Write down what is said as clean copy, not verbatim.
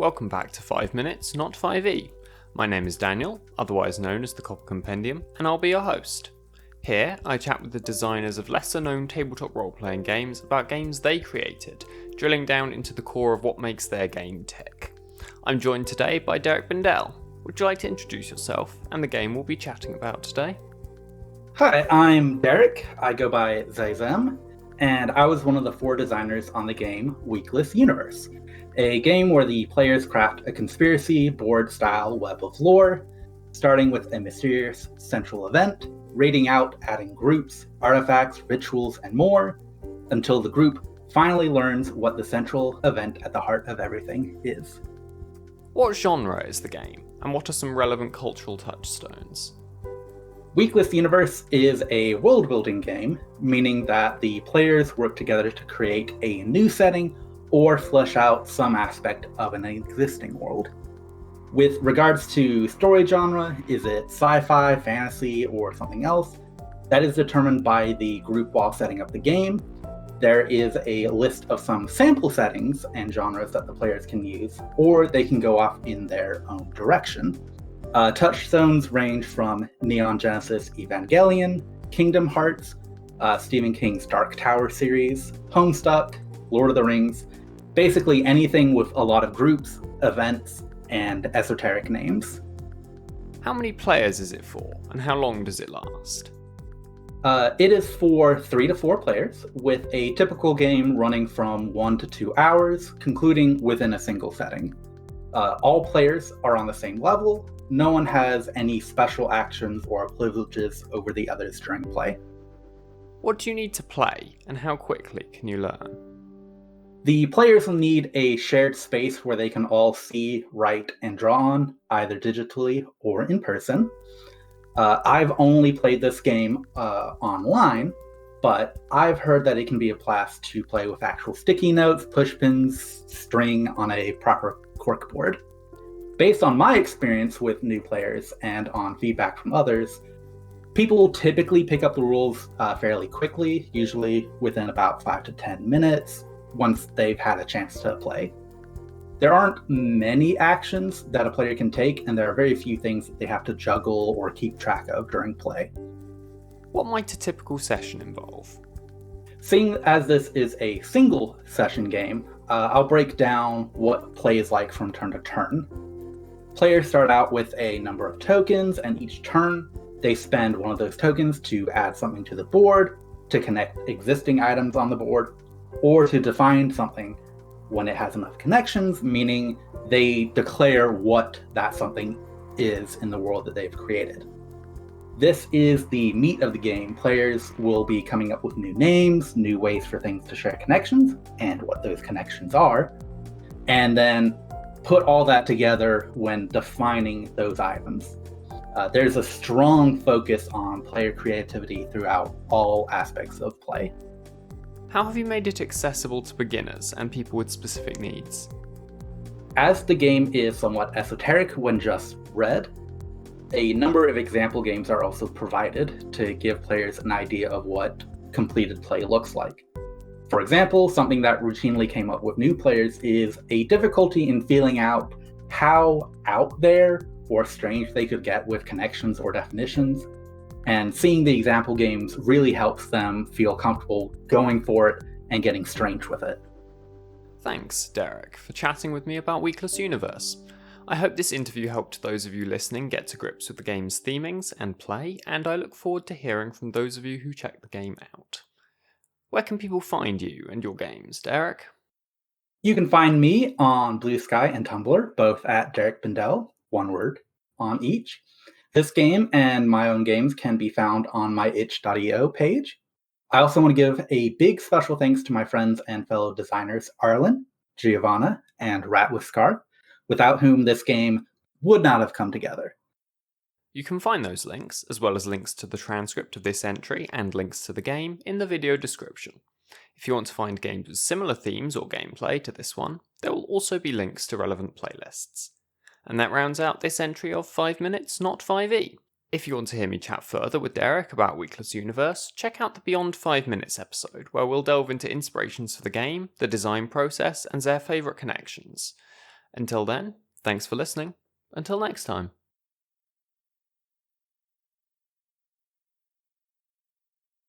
welcome back to 5 Minutes, Not 5e. My name is Daniel, otherwise known as the Copper Compendium, and I'll be your host. Here, I chat with the designers of lesser-known tabletop role-playing games about games they created, drilling down into the core of what makes their game tick. I'm joined today by Deric Bindel. Would you like to introduce yourself and the game we'll be chatting about today? Hi, I'm Deric. I go by Zayzem, and I was one of the 4 designers on the game Weakless Universe, a game where the players craft a conspiracy board-style web of lore, starting with a mysterious central event, raiding out, adding groups, artifacts, rituals, and more, until the group finally learns what the central event at the heart of everything is. What genre is the game, and what are some relevant cultural touchstones? Weakless Universe is a world-building game, meaning that the players work together to create a new setting or flesh out some aspect of an existing world. With regards to story genre, is it sci-fi, fantasy, or something else? That is determined by the group while setting up the game. There is a list of some sample settings and genres that the players can use, or they can go off in their own direction. Touchstones range from Neon Genesis Evangelion, Kingdom Hearts, Stephen King's Dark Tower series, Homestuck, Lord of the Rings, basically anything with a lot of groups, events, and esoteric names. How many players is it for, and how long does it last? It is for 3 to 4 players, with a typical game running from 1 to 2 hours, concluding within a single setting. All players are on the same level. No one has any special actions or privileges over the others during play. What do you need to play, and how quickly can you learn? The players will need a shared space where they can all see, write, and draw on, either digitally or in person. I've only played this game online, but I've heard that it can be a blast to play with actual sticky notes, pushpins, string on a proper corkboard. Based on my experience with new players and on feedback from others, people typically pick up the rules fairly quickly, usually within about 5 to 10 minutes, once they've had a chance to play. There aren't many actions that a player can take, and there are very few things that they have to juggle or keep track of during play. What might a typical session involve? Seeing as this is a single session game, I'll break down what play is like from turn to turn. Players start out with a number of tokens, and each turn they spend one of those tokens to add something to the board, to connect existing items on the board, or to define something when it has enough connections, meaning they declare what that something is in the world that they've created. This is the meat of the game. Players will be coming up with new names, new ways for things to share connections, and what those connections are, and then put all that together when defining those items. There's a strong focus on player creativity throughout all aspects of play. How have you made it accessible to beginners and people with specific needs? As the game is somewhat esoteric when just read, a number of example games are also provided to give players an idea of what completed play looks like. For example, something that routinely came up with new players is a difficulty in feeling out how out there or strange they could get with connections or definitions, and seeing the example games really helps them feel comfortable going for it and getting strange with it. Thanks, Deric, for chatting with me about Weakless Universe. I hope this interview helped those of you listening get to grips with the game's themings and play, and I look forward to hearing from those of you who check the game out. Where can people find you and your games, Deric? You can find me on Blue Sky and Tumblr, both at Deric Bindel, one word, on each. This game and my own games can be found on my itch.io page. I also want to give a big special thanks to my friends and fellow designers Arlen, Giovanna, and Rat with Scarf, without whom this game would not have come together. You can find those links, as well as links to the transcript of this entry and links to the game, in the video description. If you want to find games with similar themes or gameplay to this one, there will also be links to relevant playlists. And that rounds out this entry of 5 Minutes, Not 5e. If you want to hear me chat further with Deric about Weakless Universe, check out the Beyond 5 Minutes episode, where we'll delve into inspirations for the game, the design process, and their favourite connections. Until then, thanks for listening. Until next time.